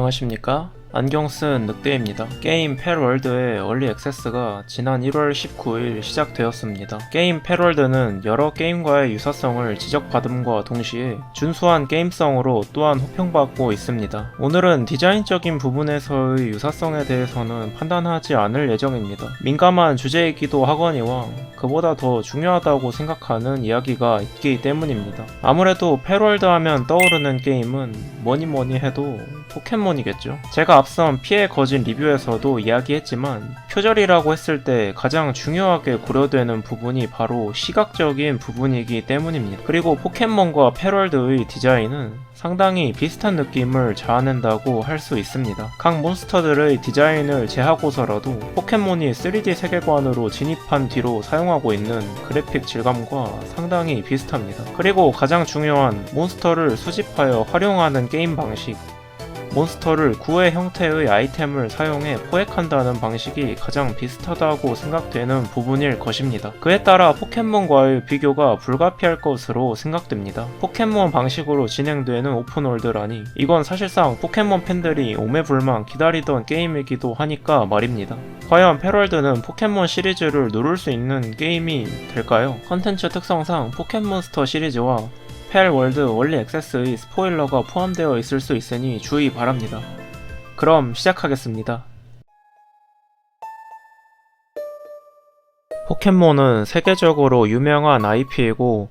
안녕하십니까? 안경 쓴 늑대입니다. 게임 패럴월드의 얼리 액세스가 지난 1월 19일 시작되었습니다. 게임 패럴월드는 여러 게임과의 유사성을 지적받음과 동시에 준수한 게임성으로 또한 호평받고 있습니다. 오늘은 디자인적인 부분에서의 유사성에 대해서는 판단하지 않을 예정입니다. 민감한 주제이기도 하거니와 그보다 더 중요하다고 생각하는 이야기가 있기 때문입니다. 아무래도 패럴월드 하면 떠오르는 게임은 뭐니 해도 포켓몬이겠죠. 제가 앞선 피해 거진 리뷰에서도 이야기했지만 표절이라고 했을 때 가장 중요하게 고려되는 부분이 바로 시각적인 부분이기 때문입니다. 그리고 포켓몬과 패럴월드의 디자인은 상당히 비슷한 느낌을 자아낸다고 할 수 있습니다. 각 몬스터들의 디자인을 제하고서라도 포켓몬이 3D 세계관으로 진입한 뒤로 사용하고 있는 그래픽 질감과 상당히 비슷합니다. 그리고 가장 중요한 몬스터를 수집하여 활용하는 게임 방식, 몬스터를 구의 형태의 아이템을 사용해 포획한다는 방식이 가장 비슷하다고 생각되는 부분일 것입니다. 그에 따라 포켓몬과의 비교가 불가피할 것으로 생각됩니다. 포켓몬 방식으로 진행되는 오픈월드라니 이건 사실상 포켓몬 팬들이 오매불망 기다리던 게임이기도 하니까 말입니다. 과연 패럴월드는 포켓몬 시리즈를 누를 수 있는 게임이 될까요? 컨텐츠 특성상 포켓몬스터 시리즈와 패럴월드 얼리 액세스의 스포일러가 포함되어 있을 수 있으니 주의 바랍니다. 그럼 시작하겠습니다. 포켓몬은 세계적으로 유명한 IP이고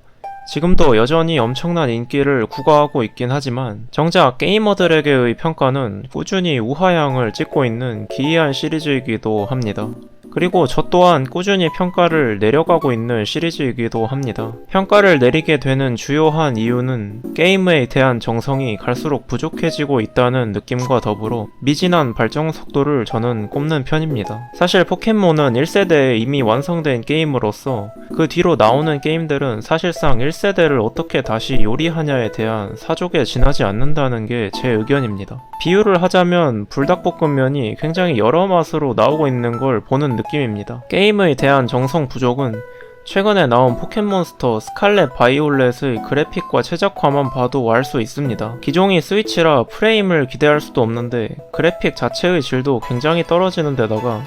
지금도 여전히 엄청난 인기를 구가하고 있긴 하지만 정작 게이머들에게의 평가는 꾸준히 우하향을 찍고 있는 기이한 시리즈이기도 합니다. 그리고 저 또한 꾸준히 평가를 내려가고 있는 시리즈이기도 합니다. 평가를 내리게 되는 주요한 이유는 게임에 대한 정성이 갈수록 부족해지고 있다는 느낌과 더불어 미진한 발전 속도를 저는 꼽는 편입니다. 사실 포켓몬은 1세대에 이미 완성된 게임으로서 그 뒤로 나오는 게임들은 사실상 1세대를 어떻게 다시 요리하냐에 대한 사족에 지나지 않는다는 게 제 의견입니다. 비유를 하자면 불닭볶음면이 굉장히 여러 맛으로 나오고 있는 걸 보는 느낌입니다. 게임에 대한 정성 부족은 최근에 나온 포켓몬스터 스칼렛 바이올렛의 그래픽과 최적화만 봐도 알 수 있습니다. 기종이 스위치라 프레임을 기대할 수도 없는데 그래픽 자체의 질도 굉장히 떨어지는 데다가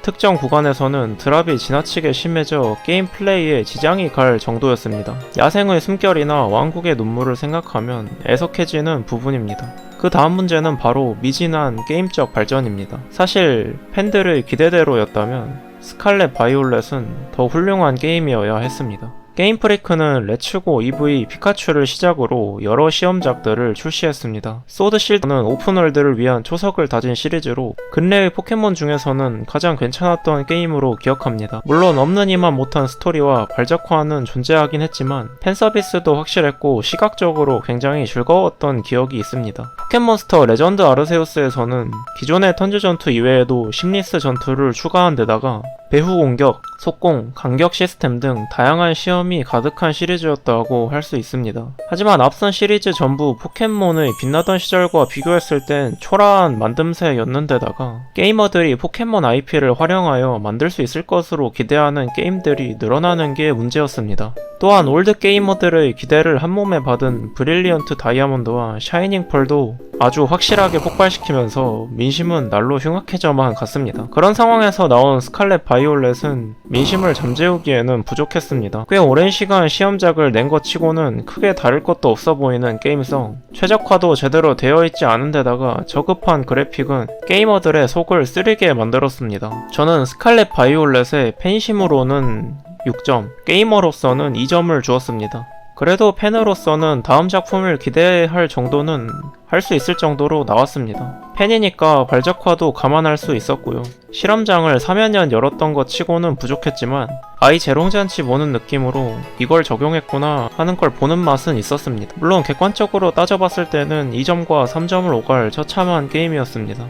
특정 구간에서는 드랍이 지나치게 심해져 게임 플레이에 지장이 갈 정도였습니다. 야생의 숨결이나 왕국의 눈물을 생각하면 애석해지는 부분입니다. 그 다음 문제는 바로 미진한 게임적 발전입니다. 사실 팬들의 기대대로였다면 스칼렛 바이올렛은 더 훌륭한 게임이어야 했습니다. 게임 프리크는 레츠고 EV 피카츄를 시작으로 여러 시험작들을 출시했습니다. 소드실드는 오픈월드를 위한 초석을 다진 시리즈로 근래의 포켓몬 중에서는 가장 괜찮았던 게임으로 기억합니다. 물론 없느니만 못한 스토리와 발작화는 존재하긴 했지만 팬서비스도 확실했고 시각적으로 굉장히 즐거웠던 기억이 있습니다. 포켓몬스터 레전드 아르세우스에서는 기존의 턴즈 전투 이외에도 심리스 전투를 추가한 데다가 배후 공격, 속공, 간격 시스템 등 다양한 시험이 가득한 시리즈였다고 할 수 있습니다. 하지만 앞선 시리즈 전부 포켓몬의 빛나던 시절과 비교했을 땐 초라한 만듦새였는데다가 게이머들이 포켓몬 IP를 활용하여 만들 수 있을 것으로 기대하는 게임들이 늘어나는 게 문제였습니다. 또한 올드 게이머들의 기대를 한몸에 받은 브릴리언트 다이아몬드와 샤이닝 펄도 아주 확실하게 폭발시키면서 민심은 날로 흉악해져만 갔습니다. 그런 상황에서 나온 스칼렛 바이올렛은 민심을 잠재우기에는 부족했습니다. 꽤 오랜 시간 시험작을 낸 것 치고는 크게 다를 것도 없어 보이는 게임성, 최적화도 제대로 되어 있지 않은 데다가 저급한 그래픽은 게이머들의 속을 쓰리게 만들었습니다. 저는 스칼렛 바이올렛의 팬심으로는 6점, 게이머로서는 2점을 주었습니다. 그래도 팬으로서는 다음 작품을 기대할 정도는 할 수 있을 정도로 나왔습니다. 팬이니까 발작화도 감안할 수 있었고요. 실험장을 3여년 열었던 것 치고는 부족했지만 아이 재롱잔치 보는 느낌으로 이걸 적용했구나 하는 걸 보는 맛은 있었습니다. 물론 객관적으로 따져봤을 때는 2점과 3점을 오갈 처참한 게임이었습니다.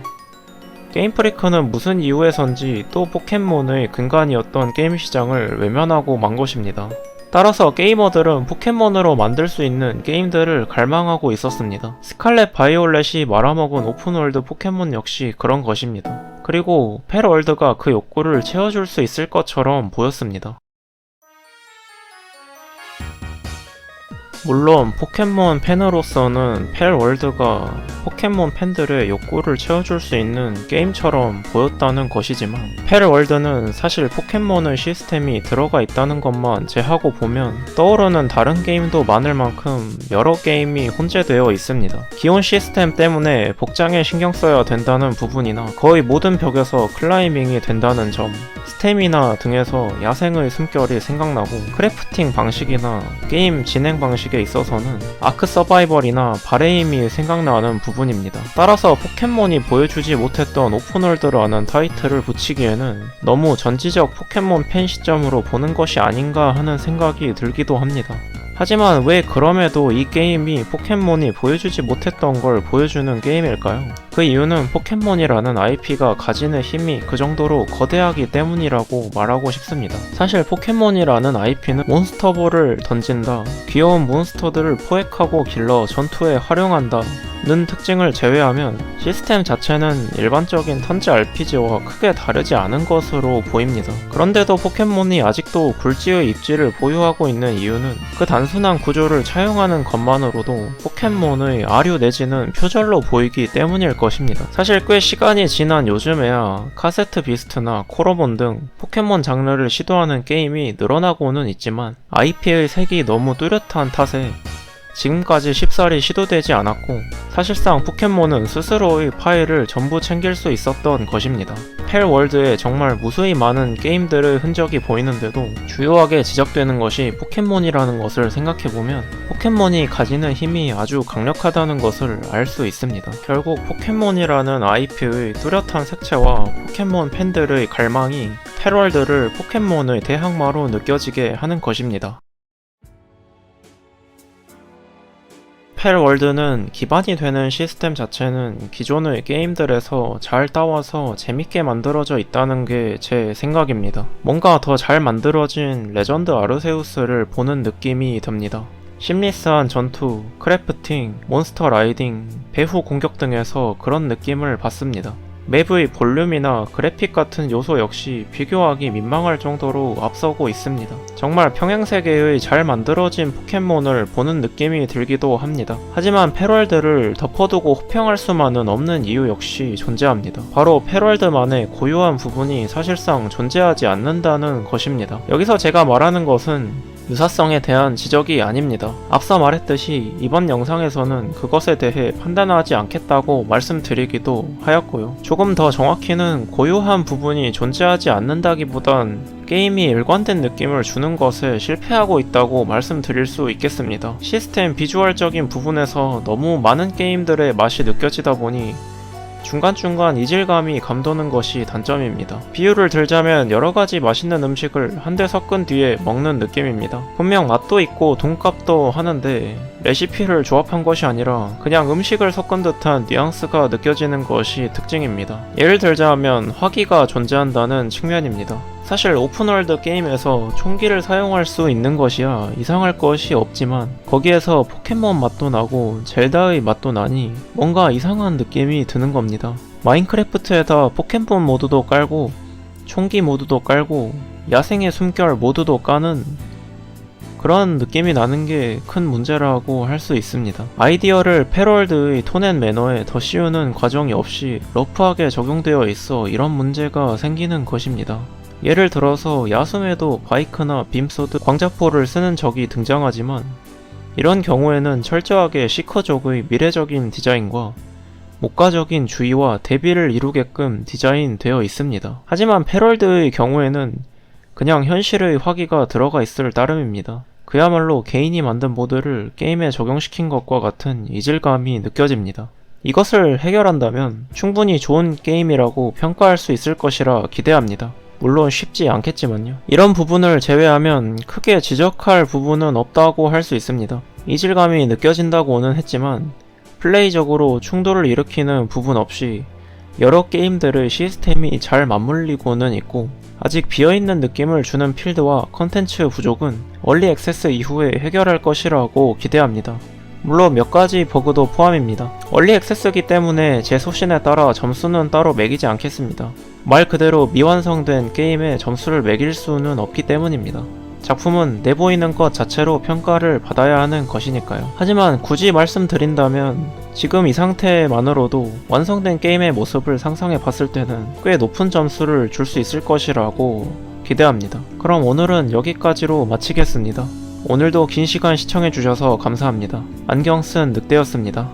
게임 프리크는 무슨 이유에선지 또 포켓몬의 근간이었던 게임 시장을 외면하고 만 것입니다. 따라서 게이머들은 포켓몬으로 만들 수 있는 게임들을 갈망하고 있었습니다. 스칼렛 바이올렛이 말아먹은 오픈월드 포켓몬 역시 그런 것입니다. 그리고 패럴월드가 그 욕구를 채워줄 수 있을 것처럼 보였습니다. 물론 포켓몬 팬으로서는 펠월드가 포켓몬 팬들의 욕구를 채워줄 수 있는 게임처럼 보였다는 것이지만, 펠월드는 사실 포켓몬의 시스템이 들어가 있다는 것만 제하고 보면 떠오르는 다른 게임도 많을 만큼 여러 게임이 혼재되어 있습니다. 기온 시스템 때문에 복장에 신경 써야 된다는 부분이나 거의 모든 벽에서 클라이밍이 된다는 점, 스태미나 등에서 야생의 숨결이 생각나고, 크래프팅 방식이나 게임 진행 방식에 있어서는 아크 서바이벌이나 바레임이 생각나는 부분입니다. 따라서 포켓몬이 보여주지 못했던 오픈월드라는 타이틀을 붙이기에는 너무 전지적 포켓몬 팬 시점으로 보는 것이 아닌가 하는 생각이 들기도 합니다. 하지만 왜 그럼에도 이 게임이 포켓몬이 보여주지 못했던 걸 보여주는 게임일까요? 그 이유는 포켓몬이라는 IP가 가지는 힘이 그 정도로 거대하기 때문이라고 말하고 싶습니다. 사실 포켓몬이라는 IP는 몬스터볼을 던진다, 귀여운 몬스터들을 포획하고 길러 전투에 활용한다 는 특징을 제외하면 시스템 자체는 일반적인 턴제 RPG와 크게 다르지 않은 것으로 보입니다. 그런데도 포켓몬이 아직도 굴지의 입지를 보유하고 있는 이유는 그 단순한 구조를 차용하는 것만으로도 포켓몬의 아류 내지는 표절로 보이기 때문일 것입니다. 사실 꽤 시간이 지난 요즘에야 카세트 비스트나 코러본 등 포켓몬 장르를 시도하는 게임이 늘어나고는 있지만, IP의 색이 너무 뚜렷한 탓에 지금까지 쉽사리 시도되지 않았고, 사실상 포켓몬은 스스로의 파일을 전부 챙길 수 있었던 것입니다. 펠월드에 정말 무수히 많은 게임들의 흔적이 보이는데도 주요하게 지적되는 것이 포켓몬이라는 것을 생각해보면 포켓몬이 가지는 힘이 아주 강력하다는 것을 알 수 있습니다. 결국 포켓몬이라는 IP의 뚜렷한 색채와 포켓몬 팬들의 갈망이 펠월드를 포켓몬의 대항마로 느껴지게 하는 것입니다. 펠월드는 기반이 되는 시스템 자체는 기존의 게임들에서 잘 따와서 재밌게 만들어져 있다는 게 제 생각입니다. 뭔가 더 잘 만들어진 레전드 아르세우스를 보는 느낌이 듭니다. 심리스한 전투, 크래프팅, 몬스터 라이딩, 배후 공격 등에서 그런 느낌을 받습니다. 맵의 볼륨이나 그래픽 같은 요소 역시 비교하기 민망할 정도로 앞서고 있습니다. 정말 평행세계의 잘 만들어진 포켓몬을 보는 느낌이 들기도 합니다. 하지만 펠월드를 덮어두고 호평할 수만은 없는 이유 역시 존재합니다. 바로 펠월드만의 고유한 부분이 사실상 존재하지 않는다는 것입니다. 여기서 제가 말하는 것은 유사성에 대한 지적이 아닙니다. 앞서 말했듯이 이번 영상에서는 그것에 대해 판단하지 않겠다고 말씀드리기도 하였고요. 조금 더 정확히는 고유한 부분이 존재하지 않는다기보단 게임이 일관된 느낌을 주는 것에 실패하고 있다고 말씀드릴 수 있겠습니다. 시스템 비주얼적인 부분에서 너무 많은 게임들의 맛이 느껴지다 보니 중간중간 이질감이 감도는 것이 단점입니다. 비유를 들자면 여러가지 맛있는 음식을 한데 섞은 뒤에 먹는 느낌입니다. 분명 맛도 있고 돈값도 하는데 레시피를 조합한 것이 아니라 그냥 음식을 섞은 듯한 뉘앙스가 느껴지는 것이 특징입니다. 예를 들자면 화기가 존재한다는 측면입니다. 사실 오픈월드 게임에서 총기를 사용할 수 있는 것이야 이상할 것이 없지만, 거기에서 포켓몬 맛도 나고 젤다의 맛도 나니 뭔가 이상한 느낌이 드는 겁니다. 마인크래프트에다 포켓몬 모드도 깔고 총기 모드도 깔고 야생의 숨결 모드도 까는 그런 느낌이 나는 게 큰 문제라고 할 수 있습니다. 아이디어를 펠월드의 톤앤 매너에 더 씌우는 과정이 없이 러프하게 적용되어 있어 이런 문제가 생기는 것입니다. 예를 들어서 야숨에도 바이크나 빔소드, 광자포를 쓰는 적이 등장하지만 이런 경우에는 철저하게 시커족의 미래적인 디자인과 목가적인 주의와 대비를 이루게끔 디자인되어 있습니다. 하지만 펠월드의 경우에는 그냥 현실의 화기가 들어가 있을 따름입니다. 그야말로 개인이 만든 모드를 게임에 적용시킨 것과 같은 이질감이 느껴집니다. 이것을 해결한다면 충분히 좋은 게임이라고 평가할 수 있을 것이라 기대합니다. 물론 쉽지 않겠지만요. 이런 부분을 제외하면 크게 지적할 부분은 없다고 할 수 있습니다. 이질감이 느껴진다고는 했지만 플레이적으로 충돌을 일으키는 부분 없이 여러 게임들의 시스템이 잘 맞물리고는 있고, 아직 비어있는 느낌을 주는 필드와 컨텐츠 부족은 얼리 액세스 이후에 해결할 것이라고 기대합니다. 물론 몇 가지 버그도 포함입니다. 얼리 액세스기 때문에 제 소신에 따라 점수는 따로 매기지 않겠습니다. 말 그대로 미완성된 게임에 점수를 매길 수는 없기 때문입니다. 작품은 내보이는 것 자체로 평가를 받아야 하는 것이니까요. 하지만 굳이 말씀드린다면 지금 이 상태만으로도 완성된 게임의 모습을 상상해 봤을 때는 꽤 높은 점수를 줄 수 있을 것이라고 기대합니다. 그럼 오늘은 여기까지로 마치겠습니다. 오늘도 긴 시간 시청해주셔서 감사합니다. 안경 쓴 늑대였습니다.